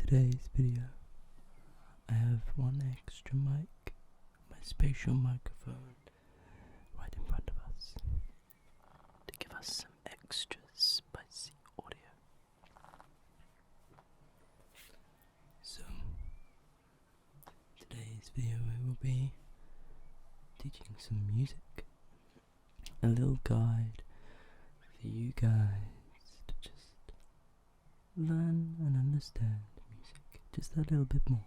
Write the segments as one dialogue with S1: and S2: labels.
S1: today's video, I have one extra mic, my spatial microphone, right in front of us, to give us some extra spicy audio. So, today's video we will be teaching some music, a little guide for you guys to just learn and understand music just a little bit more.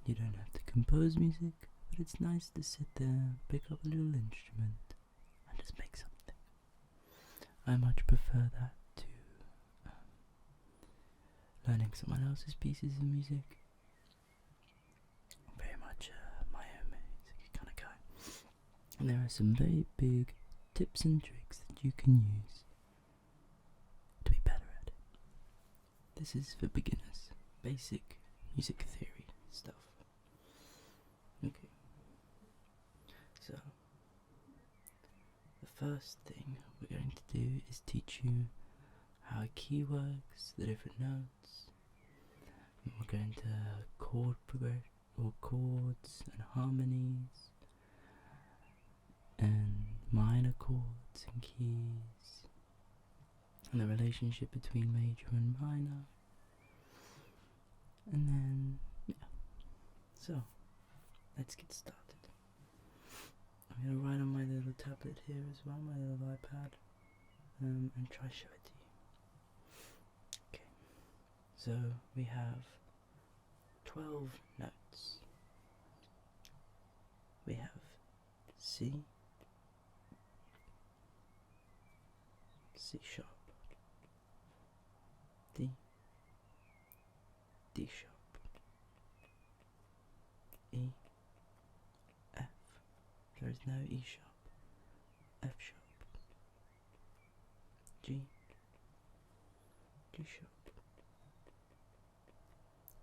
S1: You don't have to compose music, but it's nice to sit there, pick up a little instrument, and just make something. I much prefer that to learning someone else's pieces of music. I'm very much my own music kind of guy. And there are some very big tips and tricks that you can use to be better at it. This is for beginners, basic music theory stuff. Okay, so the first thing we're going to do is teach you how a key works, the different notes. And we're going to chord progression, or chords and harmonies, and minor chords and keys, and the relationship between major and minor. And then, yeah, so let's get started. I'm going to write on my little tablet here as well, my little iPad, and try show it to you. Okay, so we have 12 notes. We have C, C sharp, D, D sharp, E, F, there is no E sharp, F sharp, G, G sharp,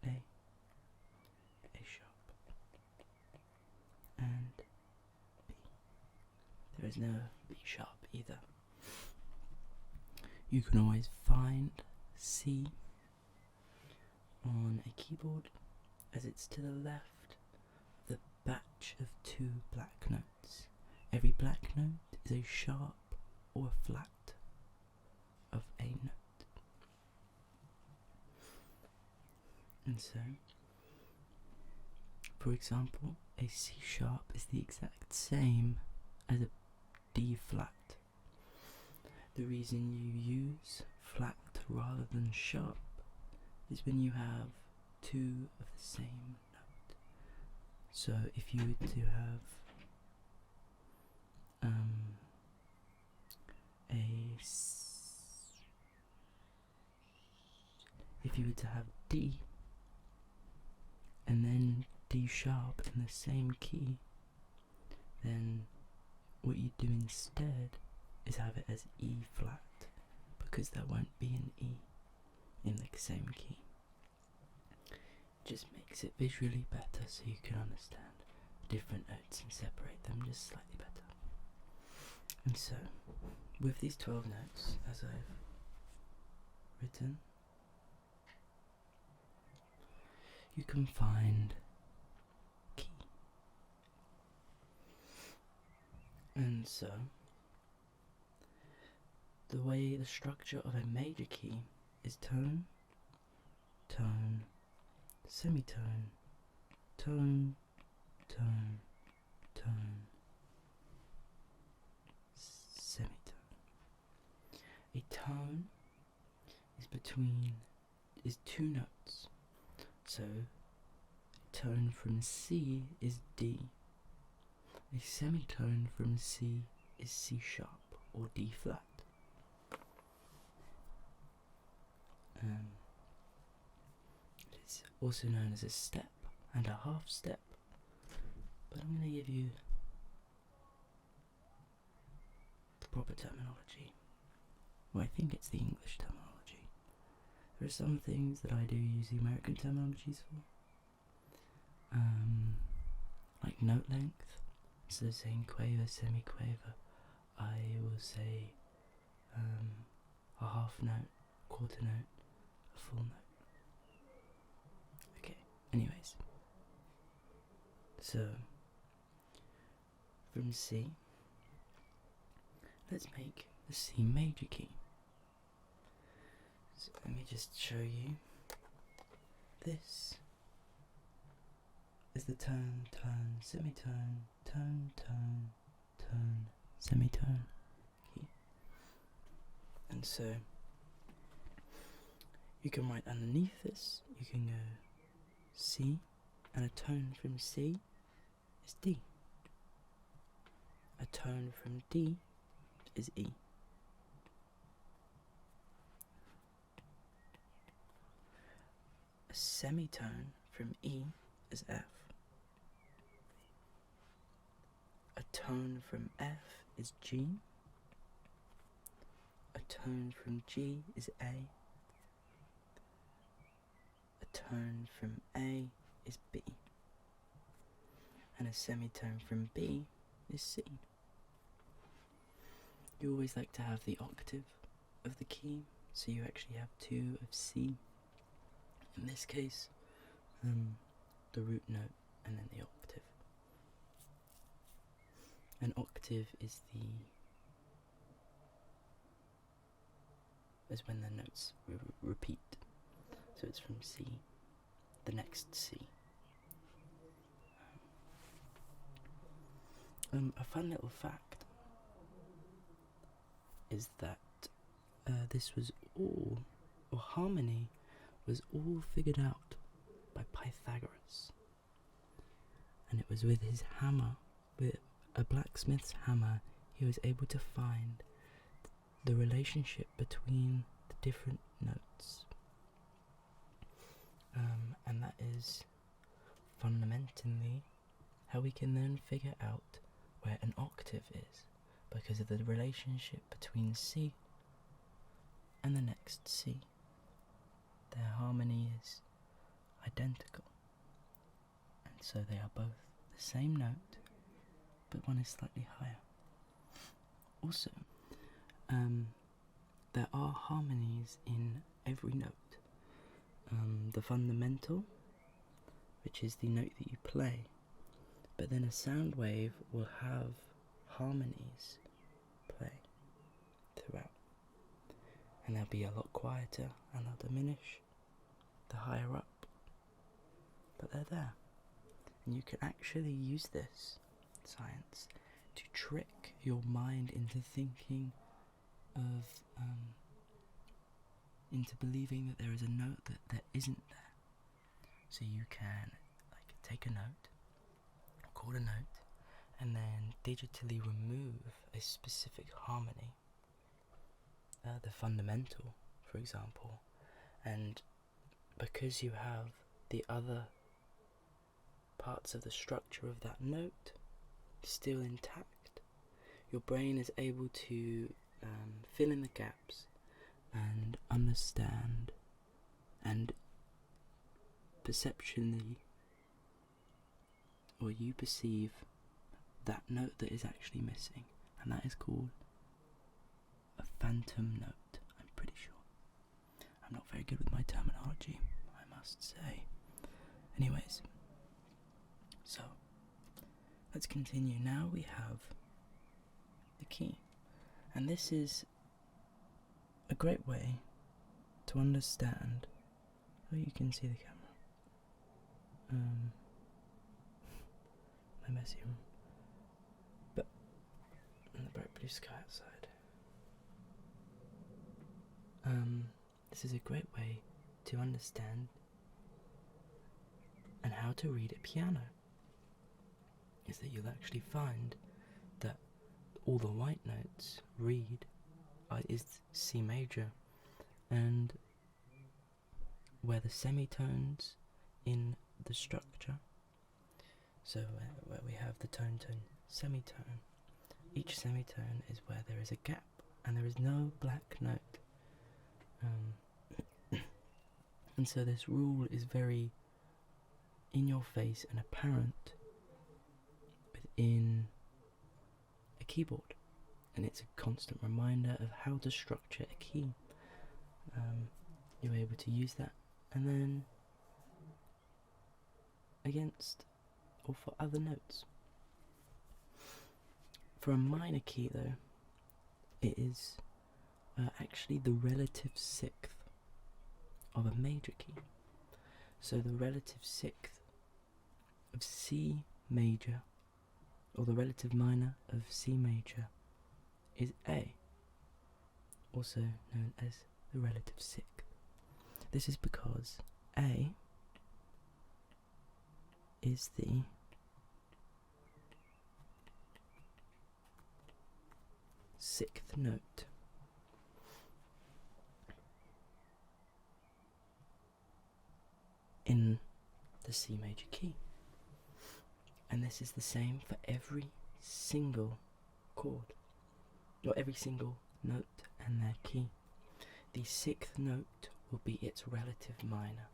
S1: A sharp, and B. There is no B sharp either. You can always find C on a keyboard as it's to the left of the batch of 2 black notes. Every black note is a sharp or a flat of a note. And so, for example, a C sharp is the exact same as a D flat. The reason you use flat rather than sharp is when you have 2 of the same note. So if you were to have if you were to have D and then D sharp in the same key, then what you do instead is have it as E flat, because there won't be an E in the same key. It just makes it visually better so you can understand different notes and separate them just slightly better. And so, with these 12 notes, as I've written, you can find key. And so, the structure of a major key is tone, tone, semitone, tone, tone, tone, semitone. A tone is 2 notes. So a tone from C is D. A semitone from C is C sharp or D flat. It's also known as a step and a half step, but I'm going to give you the proper terminology. Well, I think it's the English terminology. There are some things that I do use the American terminologies for, like note length. Instead of saying quaver, semi-quaver, I will say a half note, quarter note, a full note. Anyways, so from C, let's make the C major key. So let me just show you. This is the tone, tone, semitone, tone, tone, tone, semitone key. And so you can write underneath this, you can go C, and a tone from C is D. A tone from D is E. A semitone from E is F. A tone from F is G. A tone from G is A. A tone from A is B. And a semitone from B is C. You always like to have the octave of the key, so you actually have 2 of C. In this case, the root note and then the octave. An octave is when the notes repeat. So it's from C, the next C. A fun little fact is that this was all, or harmony was all figured out by Pythagoras. And it was with his hammer, with a blacksmith's hammer, he was able to find the relationship between the different notes. And that is fundamentally how we can then figure out where an octave is, because of the relationship between C and the next C. Their harmony is identical, and so they are both the same note, but one is slightly higher. Also, there are harmonies in every note. The fundamental, which is the note that you play, but then a sound wave will have harmonies play throughout, and they'll be a lot quieter and they'll diminish the higher up, but they're there. And you can actually use this science to trick your mind into thinking of into believing that there is a note that there isn't there. So you can take a note, record a note, and then digitally remove a specific harmony, the fundamental, for example, and because you have the other parts of the structure of that note still intact, your brain is able to fill in the gaps and understand and perceptually, or you perceive that note that is actually missing, and that is called a phantom note, I'm pretty sure. I'm not very good with my terminology, I must say. Anyways, so let's continue. Now we have the key, and this is a great way to understand. Oh, you can see the camera. My messy room, but and the bright blue sky outside. This is a great way to understand and how to read a piano, is that you'll actually find that all the white notes read is C major, and where the semitones in the structure, so where we have the tone, tone, semitone, each semitone is where there is a gap and there is no black note. And so this rule is very in your face and apparent within a keyboard, and it's a constant reminder of how to structure a key. You're able to use that, and then against or for other notes. For a minor key though, it is actually the relative sixth of a major key. So the relative sixth of C major, or the relative minor of C major, is A, also known as the relative sixth. This is because A is the sixth note in the C major key, and this is the same for every single chord, or every single note and their key. The sixth note will be its relative minor,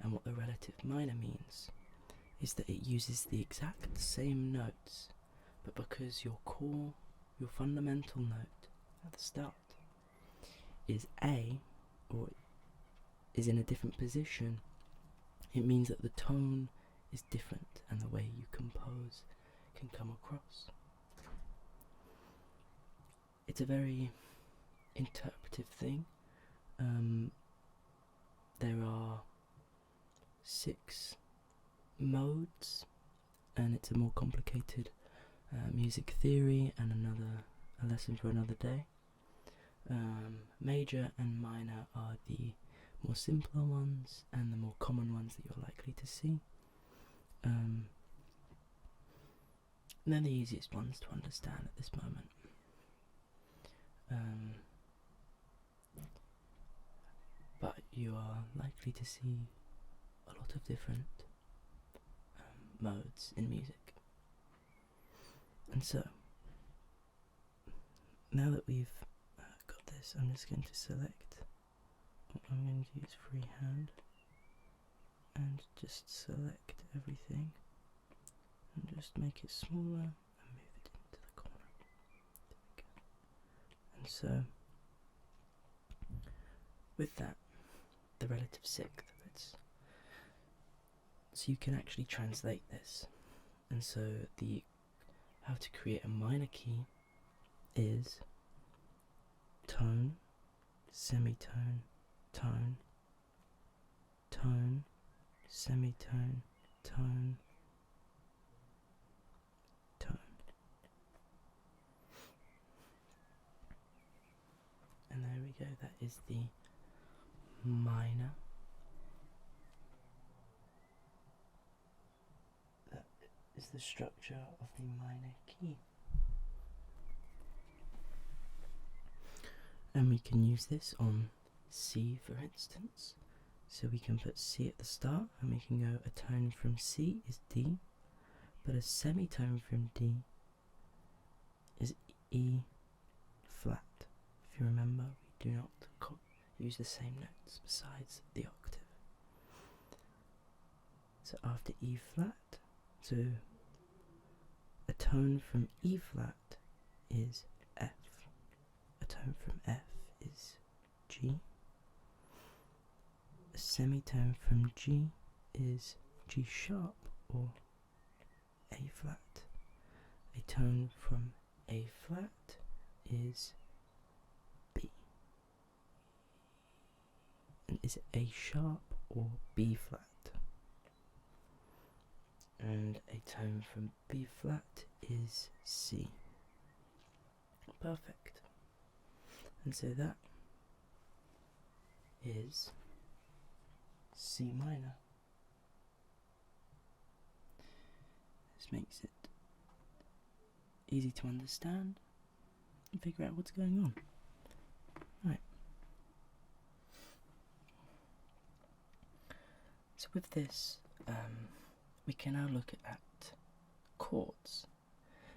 S1: and what the relative minor means is that it uses the exact same notes, but because your core, your fundamental note at the start is A, or is in a different position, it means that the tone is different and the way you compose can come across. It's a very interpretive thing. There are 6 modes, and it's a more complicated music theory and a lesson for another day. Major and minor are the more simpler ones and the more common ones that you're likely to see. They're the easiest ones to understand at this moment. But you are likely to see a lot of different modes in music. And so, now that we've got this, I'm just going to select, I'm going to use freehand and just select everything and just make it smaller and move it into the corner. There we go. And so, with that, the relative sixth, so you can actually translate this. And so how to create a minor key is tone, semitone, tone, tone, semitone, tone, tone. And there we go, that is the minor. That is the structure of the minor key. And we can use this on C, for instance. So we can put C at the start, and we can go a tone from C is D, but a semitone from D is E flat. If you remember, we do not use the same notes besides the octave. So after E flat, so a tone from E flat is F. A tone from F is G. A semitone from G is G sharp or A flat. A tone from A flat is B. And is it A sharp or B flat? And a tone from B flat is C. Perfect. And so that is C minor. This makes it easy to understand and figure out what's going on. Right. So with this, we can now look at chords.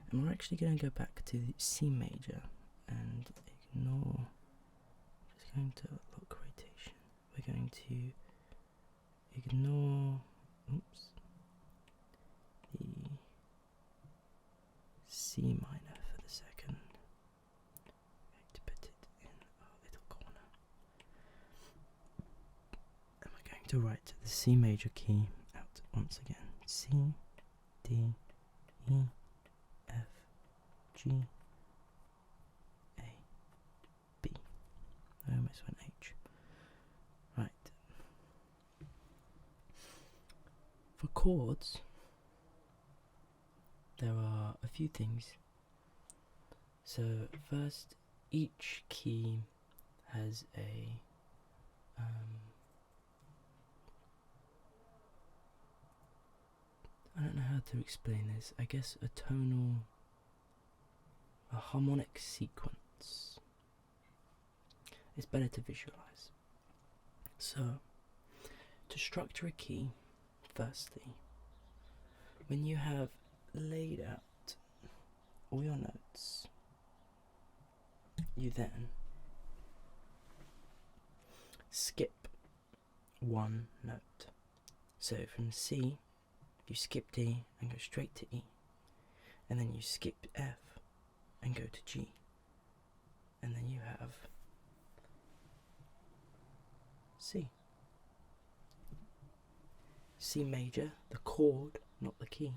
S1: And we're actually going to go back to the C major and ignore, just going to lock rotation. We're going to ignore, the C minor for the second. I'm going to put it in our little corner. And we're going to write the C major key out once again. C, D, E, F, G, A, B. I almost went H. Right. For chords, there are a few things. So first, each key has a I don't know how to explain this. I guess a harmonic sequence. It's better to visualize. So, to structure a key, firstly, when you have laid out all your notes, you then skip one note. So from C, you skip D and go straight to E, and then you skip F and go to G, and then you have C. C major, the chord, not the key,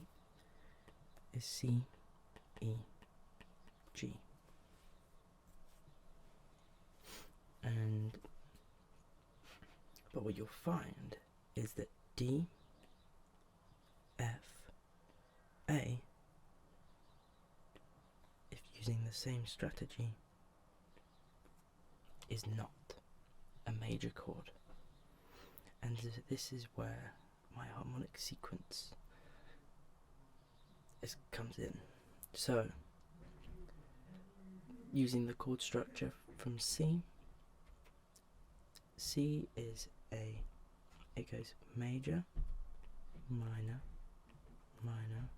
S1: is C, E, G. But what you'll find is that D, F, A, if using the same strategy, is not a major chord. And this is where my harmonic sequence comes in. So, using the chord structure from C, C is it goes major, minor, minor,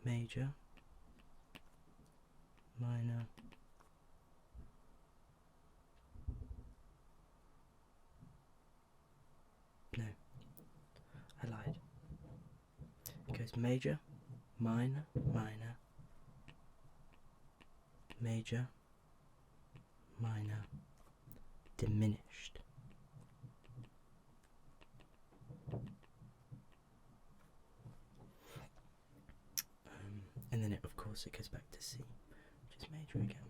S1: major, minor, no, I lied. It goes major, minor, minor, major, minor, diminished. And then of course it goes back to C, which is major again.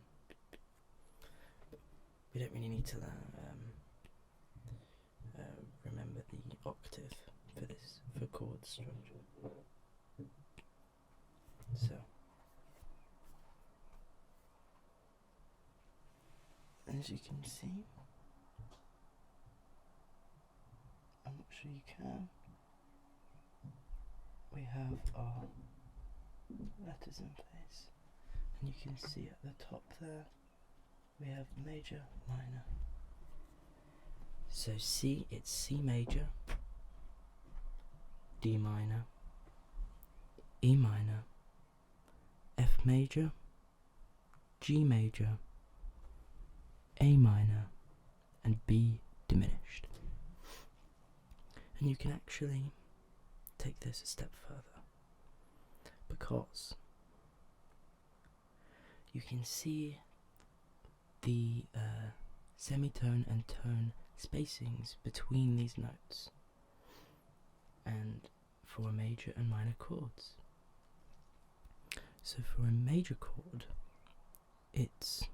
S1: We don't really need to remember the octave for this, for chord structure. So, as you can see, I'm not sure you can, we have our letters in place, and you can see at the top there we have major, minor. So C, it's C major, D minor, E minor, F major, G major, A minor, and B diminished. And you can actually take this a step further, because you can see the semitone and tone spacings between these notes, and for major and minor chords. So for a major chord, it's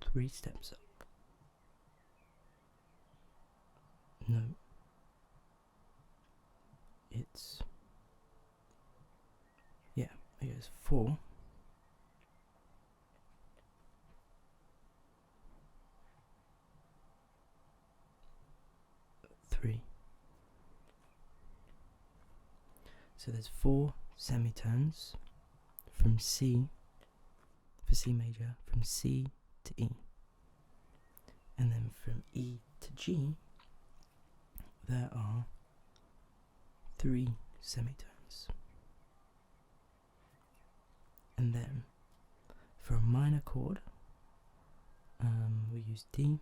S1: three steps up. No, it's, yeah, I guess 4, 3. So there's 4 semitones from C, for C major, from C to E, and then from E to G there are 3 semitones. And then for a minor chord, we use D.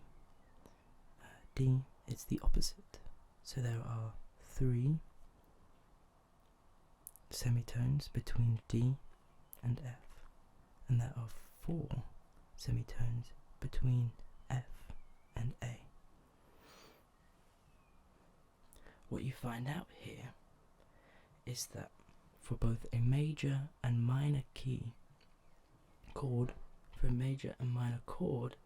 S1: D, it's the opposite. So there are 3 semitones between D and F. and there are 4 semitones between F and A. What you find out here is that for both a major and minor key chord, for a major and minor chord,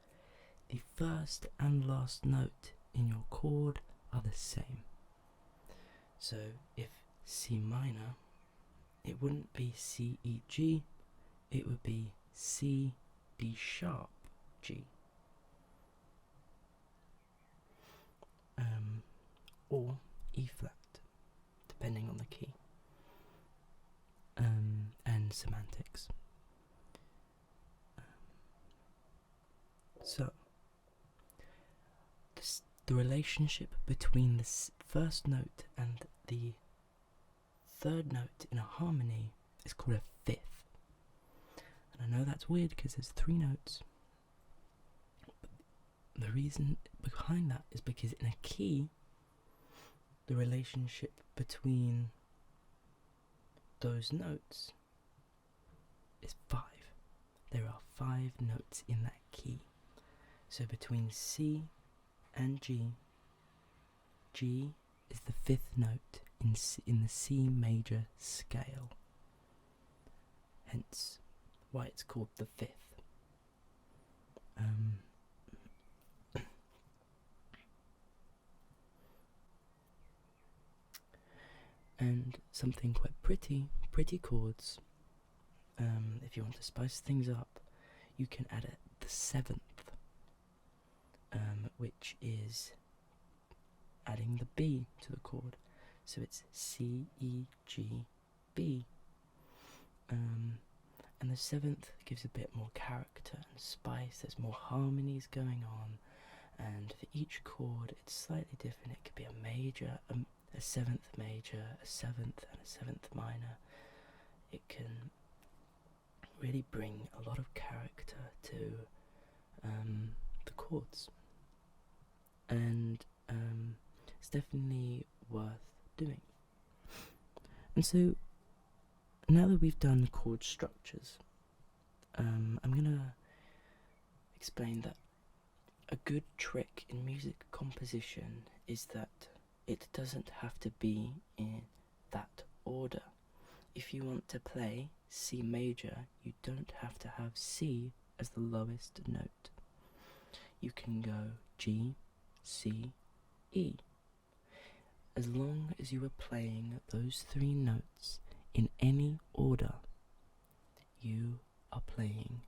S1: the first and last note in your chord are the same. So if C minor, it wouldn't be C, E, G, it would be C, D sharp, G. Or E flat, depending on the key. And semantics. So, the relationship between the first note and the third note in a harmony is called a fifth. And I know that's weird because there's 3 notes. But the reason behind that is because in a key, the relationship between those notes is 5. There are 5 notes in that key. So between C and G, G is the 5th note in the C major scale. Hence why it's called the 5th. And something quite pretty chords, if you want to spice things up, you can add the 7th, which is adding the B to the chord. So it's C, E, G, B. And the 7th gives a bit more character and spice, there's more harmonies going on, and for each chord it's slightly different. It could be a major, a 7th major, a 7th and a 7th minor. It can really bring a lot of character to the chords, and it's definitely worth doing. And so now that we've done the chord structures, I'm gonna explain that a good trick in music composition is that it doesn't have to be in that order. If you want to play C major, you don't have to have C as the lowest note. You can go G, C, E. As long as you are playing those 3 notes in any order, you are playing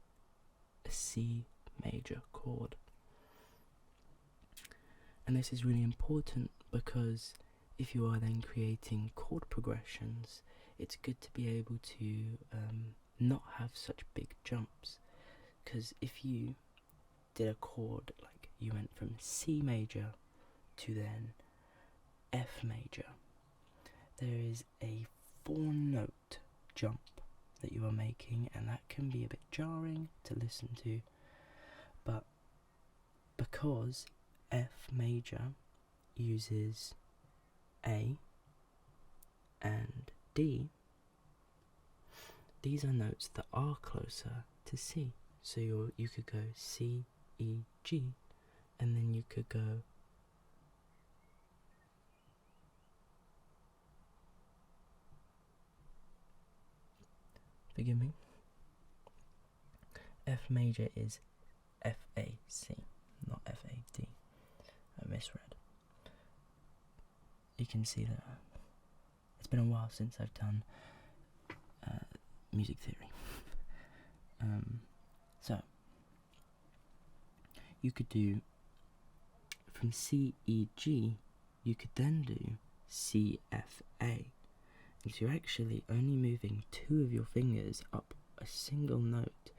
S1: a C major chord. And this is really important because if you are then creating chord progressions, it's good to be able to not have such big jumps. Because if you did a chord, like you went from C major to then F major, there is a 4-note jump that you are making, and that can be a bit jarring to listen to. But because F major uses A and D, these are notes that are closer to C. So you could go C, E, G, and then you could go forgive me. F major is F, A, C, not F, A, D. I misread. You can see that it's been a while since I've done music theory. So you could do from C, E, G, you could then do C, F, A. And so you're actually only moving 2 of your fingers up a single note,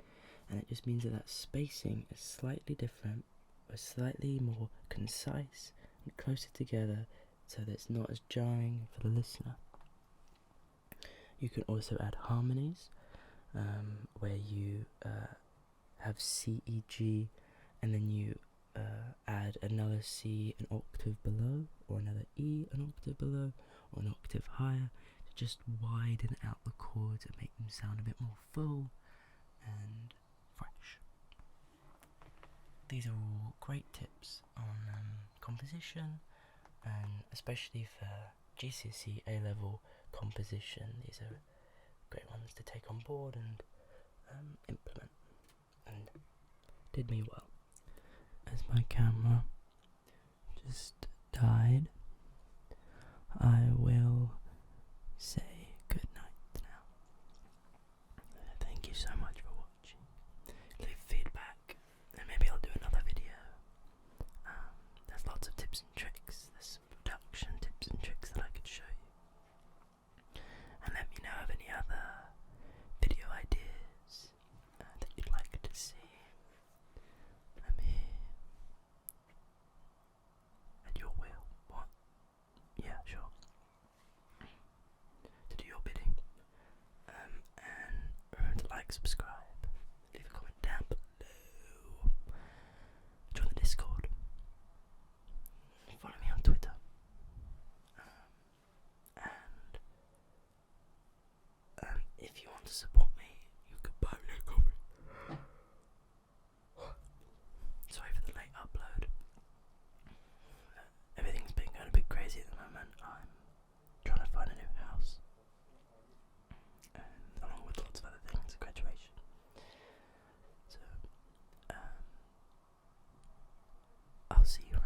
S1: and it just means that spacing is slightly different, or slightly more concise and closer together, so that it's not as jarring for the listener. You can also add harmonies, where you have C, E, G, and then you add another C an octave below, or another E an octave below, or an octave higher, to just widen out the chords and make them sound a bit more full and fresh. These are all great tips on composition, and especially for GCSE A-level composition. These are great ones to take on board and implement, and did me well. As my camera just died, I will say good night now. Thank you so much for watching. Leave feedback and maybe I'll do another video. There's lots of tips and tricks, there's production tips and tricks that I could show you. And let me know of any other video ideas that you'd like to see. I'm here at your will. What? Yeah, sure. To do your bidding. And remember to like, subscribe, leave a comment down below. Join the Discord. Follow me on Twitter. And if you want to support me, you could buy me a coffee. Sorry for the late upload. Everything's been going a bit crazy at the moment. I'm trying to find a new house, and along with lots of other things, graduation. So, I'll see you around.